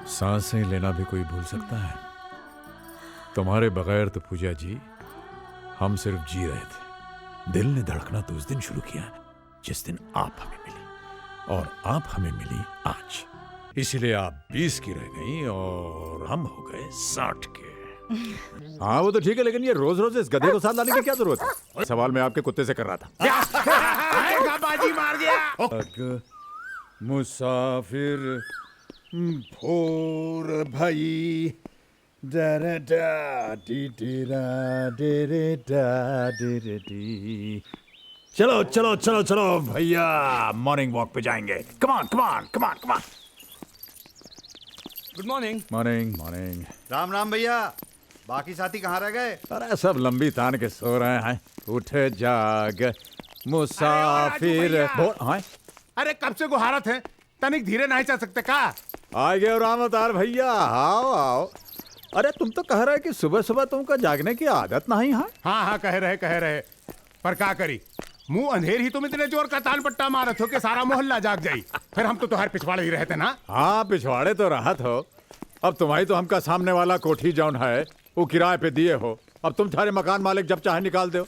सांसें लेना भी कोई भूल सकता है? तुम्हारे बगैर तो पूजा जी हम सिर्फ जी रहे थे। दिल ने धड़कना तो उस दिन शुरू किया जिस दिन आप हमें मिली, और आप हमें मिली आज। इसीलिए आप 20 की रह गई और हम हो गए 60 के। हाँ वो तो ठीक है, लेकिन ये रोज रोज इस गधे को साथ लाने की क्या जरूरत है? सवाल मैं आपके कुत्ते से कर रहा था। बाजी मार दिया। मुसाफिर भोर भई डरा डा डी डेरा डेरे डा डेरे डी। चलो चलो चलो चलो भैया, मॉर्निंग वॉक पे जाएंगे। Come on come on come on come on. Good morning. Morning morning. Ram Ram भैया, बाकी साथी कहाँ रह गए? अरे सब लंबी तान के सो रहे हैं। उठ जाग मुसाफिर भोर। हाँ अरे कब से गुहारत है, तनिक धीरे नहीं चल सकते का? आ गए राम अवतार भैया, आओ आओ। अरे तुम तो कह रहे कि सुबह सुबह तुमको जागने की आदत नहीं है? हाँ कह रहे पर का करी, मुंह अंधेर ही तुम इतने जोर का ताल पट्टा मारत हो कि सारा मोहल्ला जाग जाई। फिर हम तो तुम्हारे पिछवाड़े ही रहते ना। हाँ पिछवाड़े तो राहत हो। अब तुम्हारी तो हमका सामने वाला कोठी जौन है वो किराए पे दिए हो। अब तुम सारे मकान मालिक जब चाहे निकाल दो,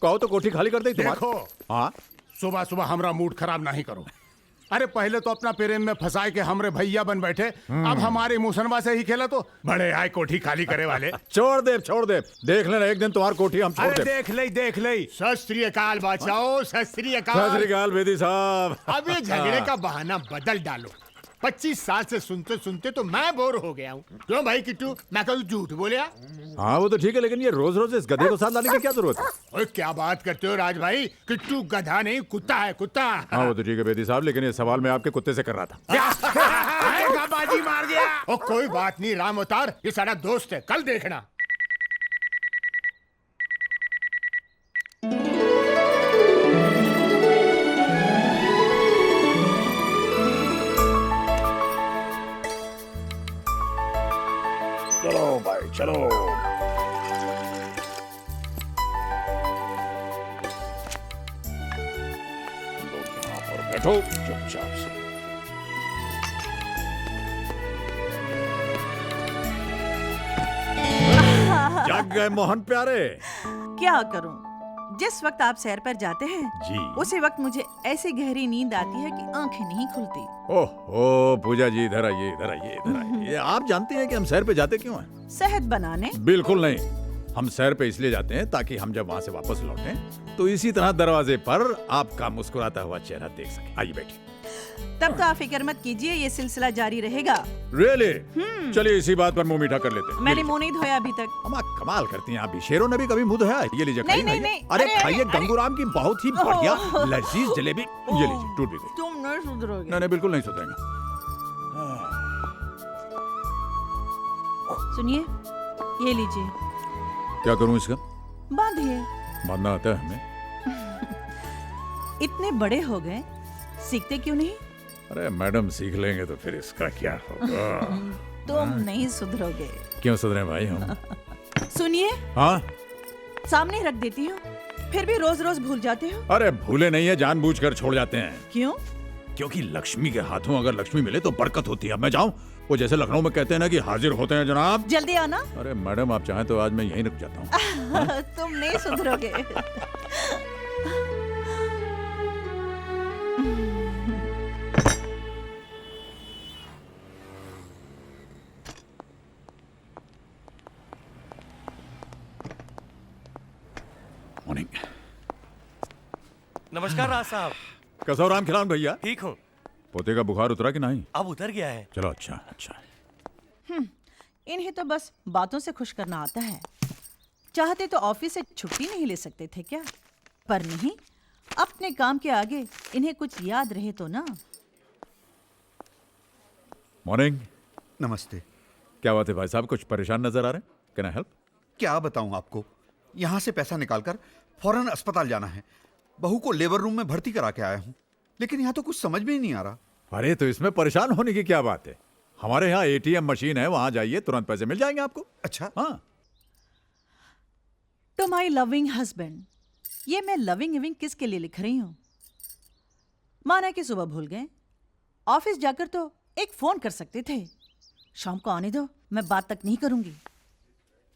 कहो तो कोठी खाली कर दे तुम्हारी। देखो हाँ सुबह सुबह हमरा मूड खराब नहीं करो। अरे पहले तो अपना प्रेम में फंसाए के हमरे भैया बन बैठे, अब हमारे मुसनवा से ही खेला तो बड़े आए कोठी खाली करे वाले। छोड़ दे, देख लेना एक दिन तुम्हारी कोठी हम छोड़ दे। देख ले। सत श्री अकाल बादशाह, सत श्री अकाल। सत श्री अकाल बेदी साहब। अब ये झगड़े का बहाना बदल डालो। 25 साल से सुनते सुनते तो मैं बोर हो गया हूँ। क्यों भाई किट्टू, मैं कल झूठ बोलिया? हाँ वो तो ठीक है, लेकिन ये रोज रोज इस गधे को साथ लाने की क्या जरूरत है? ओए क्या बात करते हो राज भाई, किट्टू गधा नहीं कुत्ता है, कुत्ता। हाँ वो तो ठीक है बेदी साहब, लेकिन ये सवाल मैं आपके कुत्ते से कर रहा था। बाजी मार दिया। ओ कोई बात नहीं राम अवतार, ये सारा दोस्त है, कल देखना। चलो भाई चलो। यहाँ पर बैठो चुपचाप से। जाग गए मोहन प्यारे? क्या करूं, जिस वक्त आप सैर पर जाते हैं जी उसी वक्त मुझे ऐसी गहरी नींद आती है कि आंखें नहीं खुलती। ओहो पूजा जी इधर आइए इधर आइए इधर आइए। आप जानती हैं कि हम सैर पे जाते क्यों हैं? सेहत बनाने? बिल्कुल नहीं, हम सैर पे इसलिए जाते हैं ताकि हम जब वहाँ से वापस लौटें तो इसी तरह दरवाजे पर आपका मुस्कुराता हुआ चेहरा देख सके। आइए बैठिए। तब तो आप फिक्र मत कीजिए, ये सिलसिला जारी रहेगा। रियली? चलिए इसी बात पर मुंह मीठा कर लेते हैं। मैंने मुंह नहीं धोया अभी तक। अम्मा कमाल करती हैं आप भी। शेरों ने भी कभी मुंह धोया? ये लीजिए नहीं, खाइए, नहीं, खाइए। अरे अरे, खाइए, अरे, गंगूराम की बहुत ही बढ़िया लजीज जलेबी। ये लीजिए, टूट भी गई। तुम नहीं सुधरोगे। नहीं बिल्कुल नहीं सुधरेंगे। सुनिए, ये लीजिए। क्या करूं इसका? बांधिए। बांधना आता है हमें? इतने बड़े हो गए, सीखते क्यों नहीं? अरे मैडम सीख लेंगे तो फिर इसका क्या होगा? तुम नहीं सुधरोगे। क्यों सुधरे भाई हम? सुनिए, हाँ सामने रख देती हूँ, फिर भी रोज रोज भूल जाते हो। अरे भूले नहीं है, जानबूझकर छोड़ जाते हैं। क्यों? क्योंकि लक्ष्मी के हाथों अगर लक्ष्मी मिले तो बरकत होती है। अब मैं जाऊं? वो जैसे लखनऊ में कहते हैं ना कि हाजिर होते हैं जनाब। जल्दी आना। अरे मैडम आप चाहें तो आज मैं यहीं रुक जाता हूँ। तुम नहीं सुधरोगे। मॉर्निंग। नमस्कार राज साहब। कसो राम खिलान भैया? ठीक हूँ। पोते का बुखार उतरा कि नहीं? अब उतर गया है। चलो अच्छा अच्छा। इन्हें तो बस बातों से खुश करना आता है। चाहते तो ऑफिस से छुट्टी नहीं ले सकते थे क्या? पर नहीं, अपने काम के आगे इन्हें कुछ याद रहे तो ना। मॉर्निंग। नमस्ते। क्या बात है भाई साहब, कुछ परेशान नजर आ रहे हैं? Can I help? क्या बताऊं आपको, यहाँ से पैसा निकालकर फौरन अस्पताल जाना है। बहू को लेबर रूम में भर्ती करा के आया हूँ, लेकिन यहाँ तो कुछ समझ में ही नहीं आ रहा। अरे तो इसमें परेशान होने की क्या बात है? हमारे यहाँ एटीएम मशीन है, वहां जाइए, तुरंत पैसे मिल जाएंगे आपको। अच्छा। हाँ। टू माई लविंग हस्बैंड, ये मैं लविंग इविंग किसके लिए लिख रही हूं? माना कि सुबह भूल गए, ऑफिस जाकर तो एक फोन कर सकते थे। शाम को आने दो, मैं बात तक नहीं करूंगी।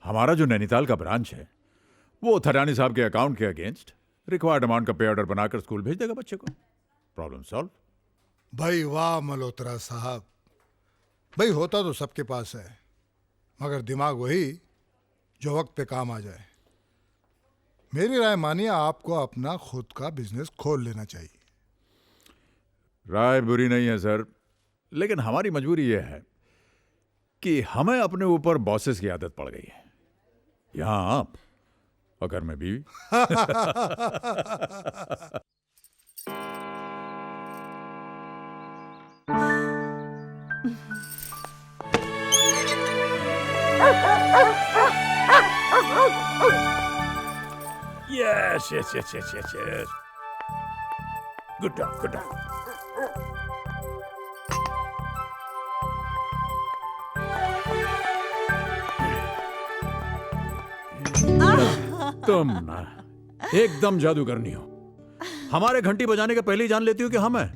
हमारा जो नैनीताल का ब्रांच है वो थरानी साहब के अकाउंट के अगेंस्ट रिक्वायर्ड अमाउंट का पे ऑर्डर बनाकर स्कूल भेज देगा बच्चे को। Problem solve. भाई वाह मल्होत्रा साहब, भाई होता तो सबके पास है, मगर दिमाग वही जो वक्त पे काम आ जाए। मेरी राय मानिए, आपको अपना खुद का बिजनेस खोल लेना चाहिए। राय बुरी नहीं है सर, लेकिन हमारी मजबूरी यह है कि हमें अपने ऊपर बॉसेस की आदत पड़ गई है। यहां आप और घर में बीवी। Yes, yes, yes, yes, yes, yes. Good dog, good dog. तुम ना एकदम जादूगरनी हो। हमारे घंटी बजाने के पहले ही जान लेती हो कि हम हैं।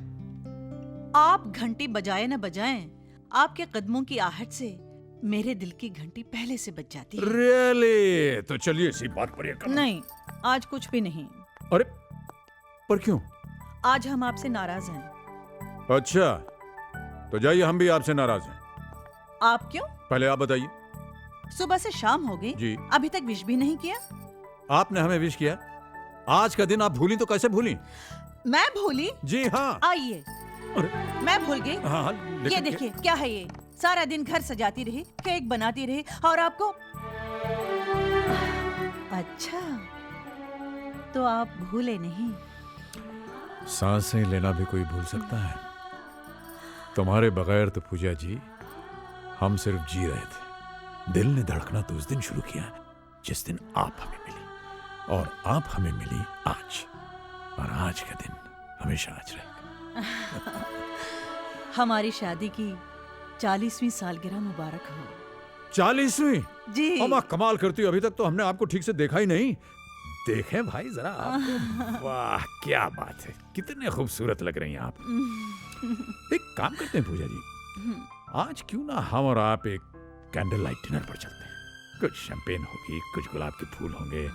आप घंटी बजाए न बजाएं, आपके कदमों की आहट से मेरे दिल की घंटी पहले से बज जाती है। रियली? तो चलिए इसी बात पर ये करो। नहीं, आज कुछ भी नहीं। अरे पर क्यों? आज हम आपसे नाराज हैं। अच्छा, तो जाइए, हम भी आपसे नाराज हैं। आप क्यों? पहले आप बताइए। सुबह से शाम हो गई, जी। अभी तक विश भी नहीं किया। आपने हमें विश किया, आज का दिन आप भूली तो कैसे भूली? मैं भूली? जी हाँ। आइए, अरे मैं भूल गई। हाँ, ये लेकिन देखिए, क्या है ये? सारा दिन घर सजाती रही, केक बनाती रही, और आपको। अच्छा, तो आप भूले नहीं। सांसें लेना भी कोई भूल सकता है? तुम्हारे बगैर तो पूजा जी हम सिर्फ जी रहे थे। दिल ने धड़कना तो उस दिन शुरू किया जिस दिन आप हमें मिली, और आप हमें मिली आज, और आज का दिन हमेशा आज रहेगा। हमारी शादी की 40वीं सालगिरह मुबारक हो। 40वीं? जी। अम्मा कमाल करती हो, अभी तक तो हमने आपको ठीक से देखा ही नहीं। देखें भाई जरा आपको। वाह क्या बात है, कितने खूबसूरत लग रही हैं आप। एक काम करते हैं पूजा जी, आज क्यों ना हम और आप एक कैंडल लाइट डिनर पर चलते हैं। कुछ शैंपेन होगी, कुछ गुलाब के फूल होंगे,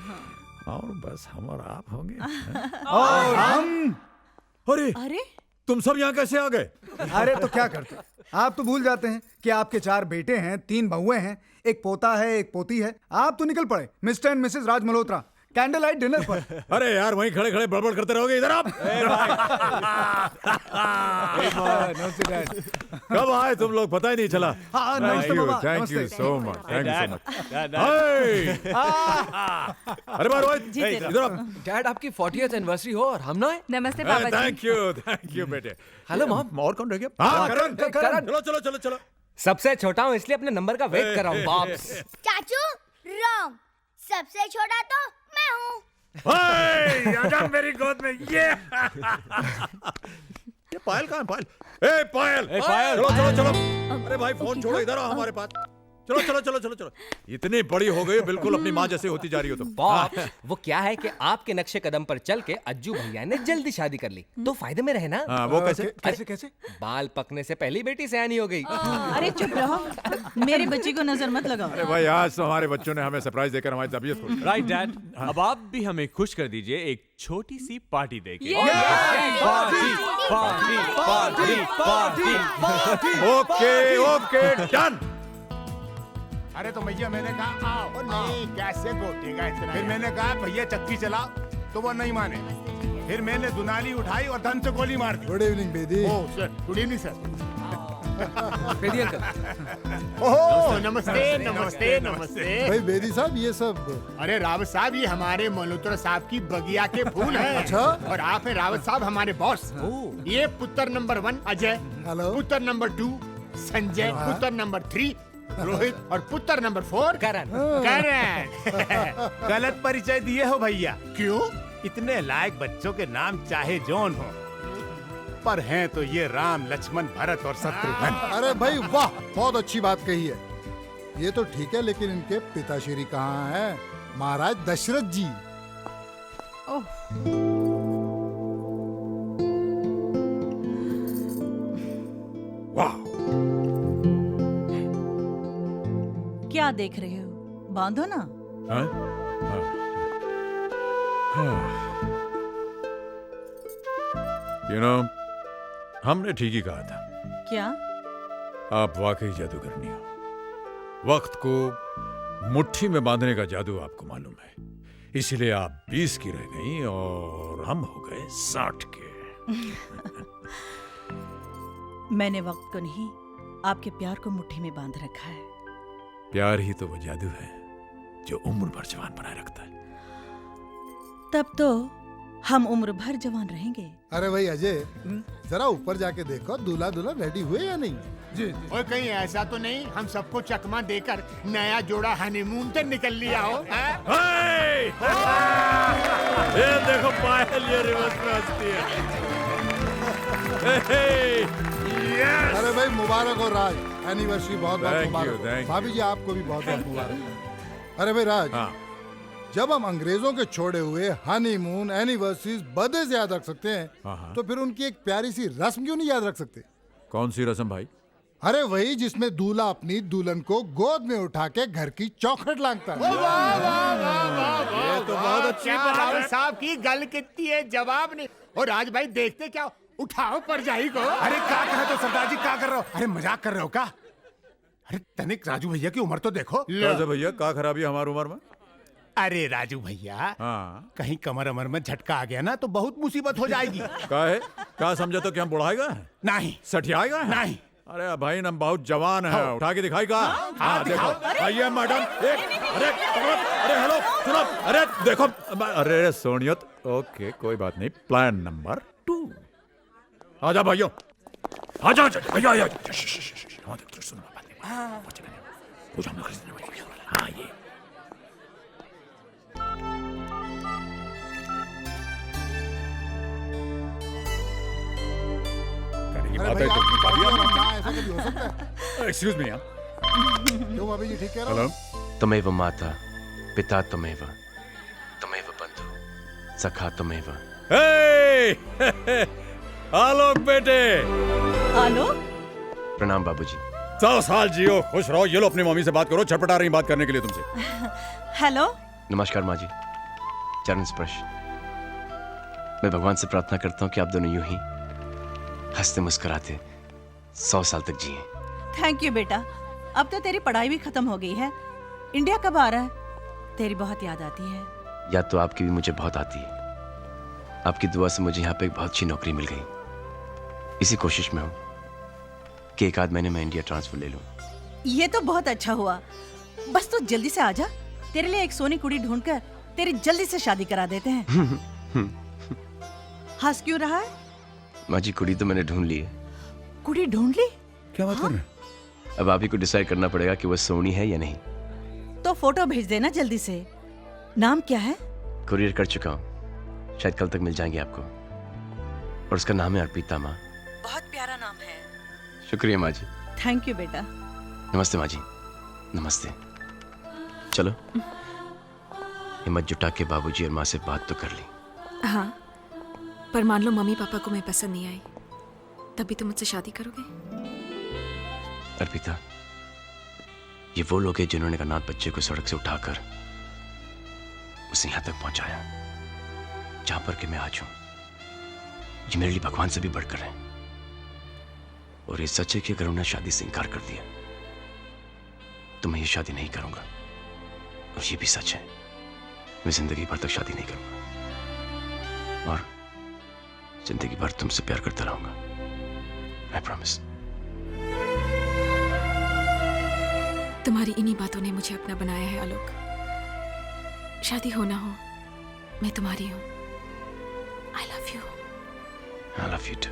और बस हम और आप होंगे। और हम। अरे अरे, तुम सब यहाँ कैसे आ गए? अरे तो क्या करते, आप तो भूल जाते हैं कि आपके 4 बेटे हैं, 3 बहुएं हैं, एक पोता है, एक पोती है। आप तो निकल पड़े mister and Mrs Raj Malhotra candle light dinner पर। अरे यार, वहीं खड़े खड़े बड़बड़ करते रहोगे। इधर आप। कब आए तुम लोग, पता ही नहीं चला। हाँ, नमस्ते बाबा, थैंक यू नमस्ते। So much, thank you so much. अरे बार रोहित, जीते इधर आप। डैड, आपकी 40th एनिवर्सरी हो और हम ना आए। नमस्ते पापा जी। थैंक यू बेटे। Hello mom. और कौन रह गया? हाँ, करण। करण। चलो चलो चलो चलो। सबसे छोटा हूँ इसलिए अपने नंबर का वेट कर रहा हूँ बाप्स। चाचू रॉन्ग, सबसे छोटा तो मैं हूँ। आजा मेरी गोद में। ये पायल कहाँ है? पायल, ए पायल, पायल। चलो चलो चलो। अरे भाई फोन छोड़ो, इधर आओ हमारे पास। चलो चलो चलो चलो चलो। इतनी बड़ी हो गई, बिल्कुल अपनी माँ जैसे होती जा रही हो तुम। बाप्स, वो क्या है कि आपके नक्शे कदम पर चल के अज्जू भैया ने जल्दी शादी कर ली, तो फायदे में रहे ना। हाँ, वो कैसे? कैसे कैसे? बाल पकने से पहली बेटी सयानी हो गई। अरे चुप रहो, मेरे बच्ची को नजर मत लगाओ। अरे भाई, आज तो हमारे बच्चों ने हमें सरप्राइज देकर हमारी तबीयत खुश कर दी। राइट डैड, अब आप भी हमें खुश कर दीजिए एक छोटी सी पार्टी देके। Okay okay done. अरे तो भैया मैंने कहा आओ। नहीं, कैसे गोटेगा इतना? फिर मैंने कहा भैया चक्की चलाओ, तो वो नहीं माने। फिर मैंने दुनाली उठाई और धन से गोली मार दी। Good evening Bedi. Oh sir, good evening sir. Bedi uncle. Oh नमस्ते नमस्ते नमस्ते। भाई बेदी साहब, ये सब। अरे रावत साहब, ये हमारे मल्होत्रा साहब की बगिया के फूल हैं। अच्छा। और आप हैं रावत साहब हमारे बॉस। ये पुत्र नंबर 1 अजय, हेलो। पुत्र नंबर 2 संजय, पुत्र नंबर 3 रोहित, और पुत्र नंबर 4 करण। करण। गलत परिचय दिए हो भैया। क्यों? इतने लायक बच्चों के नाम चाहे जौन हो, पर हैं तो ये राम, लक्ष्मण, भरत और शत्रुघ्न। अरे भाई वाह, बहुत अच्छी बात कही है। ये तो ठीक है, लेकिन इनके पिताश्री कहाँ हैं? महाराज दशरथ जी। वाह, क्या देख रहे हो? बांधो ना। हाँ? हाँ। हाँ। You know, हमने ठीक ही कहा था। क्या? आप वाकई जादूगरनी हो। वक्त को मुट्ठी में बांधने का जादू आपको मालूम है, इसीलिए आप 20 की रह गई और हम हो गए 60 के। मैंने वक्त को नहीं, आपके प्यार को मुट्ठी में बांध रखा है। प्यार ही तो वो जादू है जो उम्र भर जवान बनाए रखता है। तब तो हम उम्र भर जवान रहेंगे। अरे भाई अजय, जरा ऊपर जाके देखो दूल्हा दुल्हन रेडी हुए या नहीं। जी और कहीं ऐसा तो नहीं हम सबको चकमा देकर नया जोड़ा हनीमून पे निकल लिया हो? ये देखो पायल ये रिवर्स में हंसती है। अरे भाई मुबारक हो राज, एनिवर्सरी बहुत बहुत Thank you, मुबारक thank हो। you. भाभी जी आपको भी बहुत बहुत मुबारक। अरे भाई राज, हाँ। जब हम अंग्रेजों के छोड़े हुए हनीमून एनिवर्सरीज बर्थडे से याद रख सकते हैं, हाँ। तो फिर उनकी एक प्यारी सी रस्म क्यों नहीं याद रख सकते? कौन सी रस्म भाई? अरे वही जिसमें दूल्हा अपनी दुल्हन को गोद में उठा के घर की चौखट लांघता है। ये तो बहुत अच्छी बात साहब की गल कितनी है, जवाब नहीं। और राज भाई देखते क्या, उठाओ परजाई को। अरे क्या कहे तो सरदार जी, क्या कर रहे हो? अरे मजाक कर रहे हो क्या? अरे तनिक राजू भैया की उम्र तो देखो। कैसे भैया, क्या खराबी है हमारी उम्र में? अरे राजू भैया, हाँ। कहीं कमर अमर में झटका आ गया ना तो बहुत मुसीबत हो जाएगी। क्या है? क्या समझे तो कि हम बुढ़ाएगा? नहीं सठियाएगा? नहीं। अरे भाई हम बहुत जवान है, उठा के दिखाई का। हाँ देखो, आइए मैडम। अरे हेलो सुनो, अरे देखो, अरे सोनियत। ओके कोई बात नहीं, प्लान नंबर 2। आजा भाइयों, आजा भैया, सुनो बात नहीं। हाँ ये अरे भाई आपकी बात और हम ना, ऐसा कभी हो सकता है? Excuse me. क्यों भाभी जी ठीक कह रहा हूँ? हेलो। तमेव माता पिता तमेव तमेव बंधु सखा तमेव। आलोक बेटे। आलोक? प्रणाम बाबूजी। 100 साल जियो, खुश रहो। ये लो अपनी मम्मी से बात करो, छटपटा रही बात करने के लिए तुमसे। हेलो। नमस्कार माँ जी, चरण स्पर्श। मैं भगवान से प्रार्थना करता हूँ कि आप दोनों यूं ही हंसते मुस्कुराते 100 साल तक जिए। थैंक यू बेटा, अब तो तेरी पढ़ाई भी खत्म हो गई है। इंडिया कब आ रहा है? तेरी बहुत याद आती है। याद तो आपकी भी मुझे बहुत आती है। आपकी दुआ से मुझे यहाँ पे एक बहुत अच्छी नौकरी मिल गई। इसी कोशिश में हूँ कि एक आध महीने में इंडिया ट्रांसफर ले लूँ। ये तो बहुत अच्छा हुआ। बस तू जल्दी से आजा, तेरे लिए एक सोनी कुड़ी ढूंढकर तेरी जल्दी से शादी करा देते हैं। हंस क्यों रहा है? माँ जी कुड़ी तो मैंने ढूंढ ली है। कुड़ी ढूंढ ली? क्या बात कर रहे हैं? अब आप ही को डिसाइड करना पड़ेगा कि वो सोनी है या नहीं। तो फोटो भेज देना जल्दी से। नाम क्या है? कुरियर कर चुका हूँ, शायद कल तक मिल जाएंगे आपको। और उसका नाम है अर्पिता माँ। बहुत प्यारा नाम है। शुक्रिया माँ जी। थैंक यू बेटा। नमस्ते माँ जी। नमस्ते। चलो हिम्मत जुटा के बाबूजी और माँ से बात तो कर ली। हाँ, पर मान लो मम्मी पापा को मैं पसंद नहीं आई, तभी तुम मुझसे शादी करोगे? अर्पिता, ये वो लोग हैं जिन्होंने अनाथ बच्चे को सड़क से उठाकर उसे यहाँ तक पहुंचाया जहां पर कि मैं आज हूं। ये मेरे लिए भगवान से भी बढ़कर है। और ये सच है कि अगर उन्होंने शादी से इनकार कर दिया तो मैं ये शादी नहीं करूंगा। और ये भी सच है, मैं जिंदगी भर तक शादी नहीं करूंगा और जिंदगी भर तुमसे प्यार करता रहूंगा। I promise. तुम्हारी इन्हीं बातों ने मुझे अपना बनाया है आलोक। शादी हो ना हो, मैं तुम्हारी हूँ। I love you. I love you too.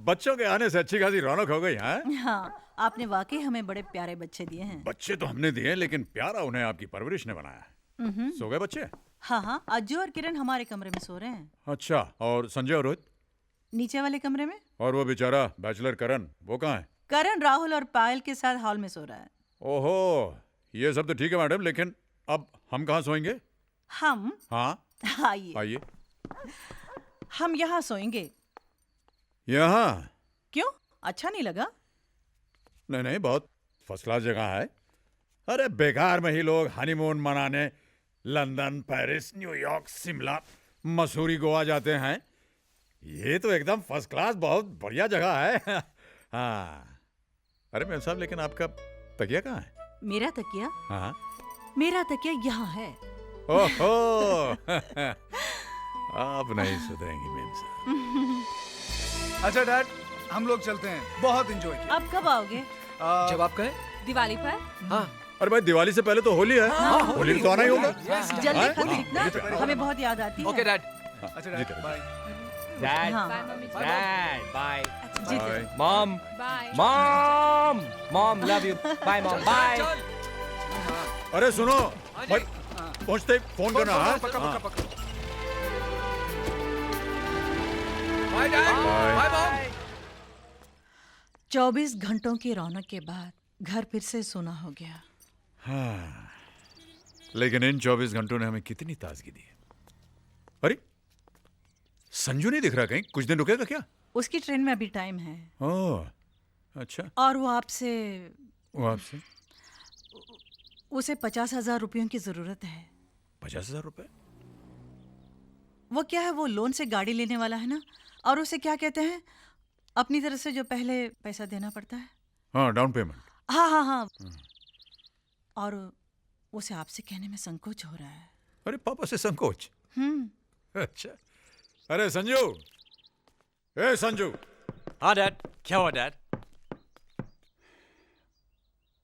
बच्चों के आने से अच्छी खासी रौनक हो गई। हाँ, आपने वाकई हमें बड़े प्यारे बच्चे दिए हैं। बच्चे तो हमने दिए, लेकिन प्यारा उन्हें आपकी परवरिश ने बनाया। सो गए बच्चे? हाँ हाँ, अज्जू और किरण हमारे कमरे में सो रहे हैं। अच्छा, और संजय और रोहित? नीचे वाले कमरे में। और वो बेचारा बैचलर करण, वो कहाँ है? करण राहुल और पायल के साथ हॉल में सो रहा है। ओहो, ये सब तो ठीक है मैडम, लेकिन अब हम कहाँ सोएंगे? हम? हाँ आइए। आइए। हम यहाँ सोएंगे। यहाँ? क्यों, अच्छा नहीं लगा? नहीं नहीं, बहुत फर्स्ट क्लास जगह है। अरे बेकार में ही लोग हनीमून मनाने London, Paris, New York, Shimla, Mussoorie, Goa जाते हैं। ये तो एकदम फर्स्ट क्लास, बहुत बढ़िया जगह है। हाँ, अरे मेम साहब, लेकिन आपका तकिया कहाँ है? मेरा तकिया? हाँ। मेरा तकिया यहाँ है। ओहो। आप नहीं सुधरेंगी मेम साहब। अच्छा डैड, हम लोग चलते हैं, बहुत एंजॉय किया। अब कब आओगे? जब आप कहें। दिवाली पर? हाँ। अरे भाई, दिवाली से पहले तो होली है। होली में तो आना ही होगा। जल्दी खत लिखना, हमें बहुत याद आती है। Okay dad. अच्छा डैड, बाय। डैड, हाँ। Dad, bye. Bye. Mom, bye. Mom, mom, love you. Bye mom, bye. अरे सुनो भाई, पहुंचते ही फोन करना। हाँ? पक्का, हाँ। पक्का, पक्का। Bye dad, bye mom. 24 घंटों की रौनक के बाद घर फिर से सोना हो गया। हाँ, लेकिन इन 24 घंटों ने हमें कितनी ताजगी दी है। अरे संजू नहीं दिख रहा कहीं, कुछ दिन रुकेगा क्या? उसकी ट्रेन में अभी टाइम है। ओह, अच्छा। और वो आपसे उसे 50,000 रुपयों की जरूरत है। 50,000 रुपए? वो क्या है, वो लोन से गाड़ी लेने वाला है ना, और उसे क्या कहते हैं, अपनी तरफ से जो पहले पैसा देना पड़ता है। हाँ, डाउन पेमेंट। हाँ हाँ हाँ। और उसे आपसे कहने में संकोच हो रहा है। अरे पापा से संकोच? अच्छा। अरे संजू, ए संजू। हाँ डैड, क्या हुआ डैड?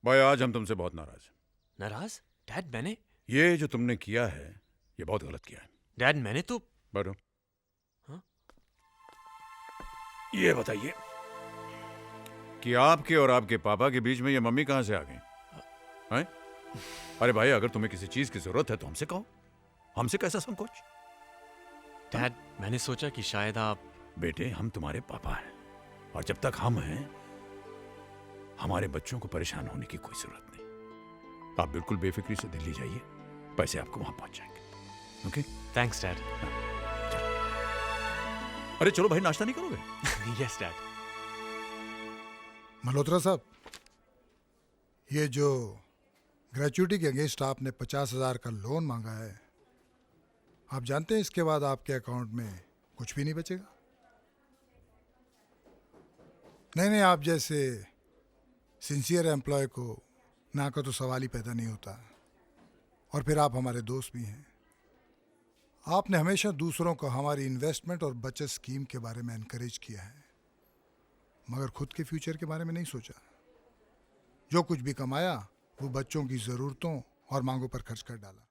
भाई आज हम तुमसे बहुत नाराज हैं। नाराज? डैड मैंने? ये जो तुमने किया है, ये बहुत गलत किया है। डैड मैंने तो। बैठो। हाँ? ये बताइए कि आपके और आपके पापा के बीच में ये मम्मी कहां से आ गई? हैं? अरे भाई, अगर तुम्हें किसी चीज की जरूरत है तो हमसे कहो, हमसे कैसा संकोच? डैड मैंने सोचा कि शायद आप। बेटे, हम तुम्हारे पापा हैं, और जब तक हम हैं, हमारे बच्चों को परेशान होने की कोई जरूरत नहीं। आप बिल्कुल बेफिक्री से दिल्ली जाइए, पैसे आपको वहां पहुंच जाएंगे। ओके? Thanks dad. अरे चलो भाई, नाश्ता नहीं करोगे? Yes dad. मल्होत्रा साहब, ये जो ग्रेचुइटी के अगेंस्ट आपने 50,000 का लोन मांगा है, आप जानते हैं इसके बाद आपके अकाउंट में कुछ भी नहीं बचेगा। नहीं, आप जैसे सिंसियर एम्प्लॉय को ना का तो सवाल ही पैदा नहीं होता। और फिर आप हमारे दोस्त भी हैं। आपने हमेशा दूसरों को हमारी इन्वेस्टमेंट और बचत स्कीम के बारे में एनकरेज किया है, मगर खुद के फ्यूचर के बारे में नहीं सोचा। जो कुछ भी कमाया वो बच्चों की ज़रूरतों और मांगों पर खर्च कर डाला।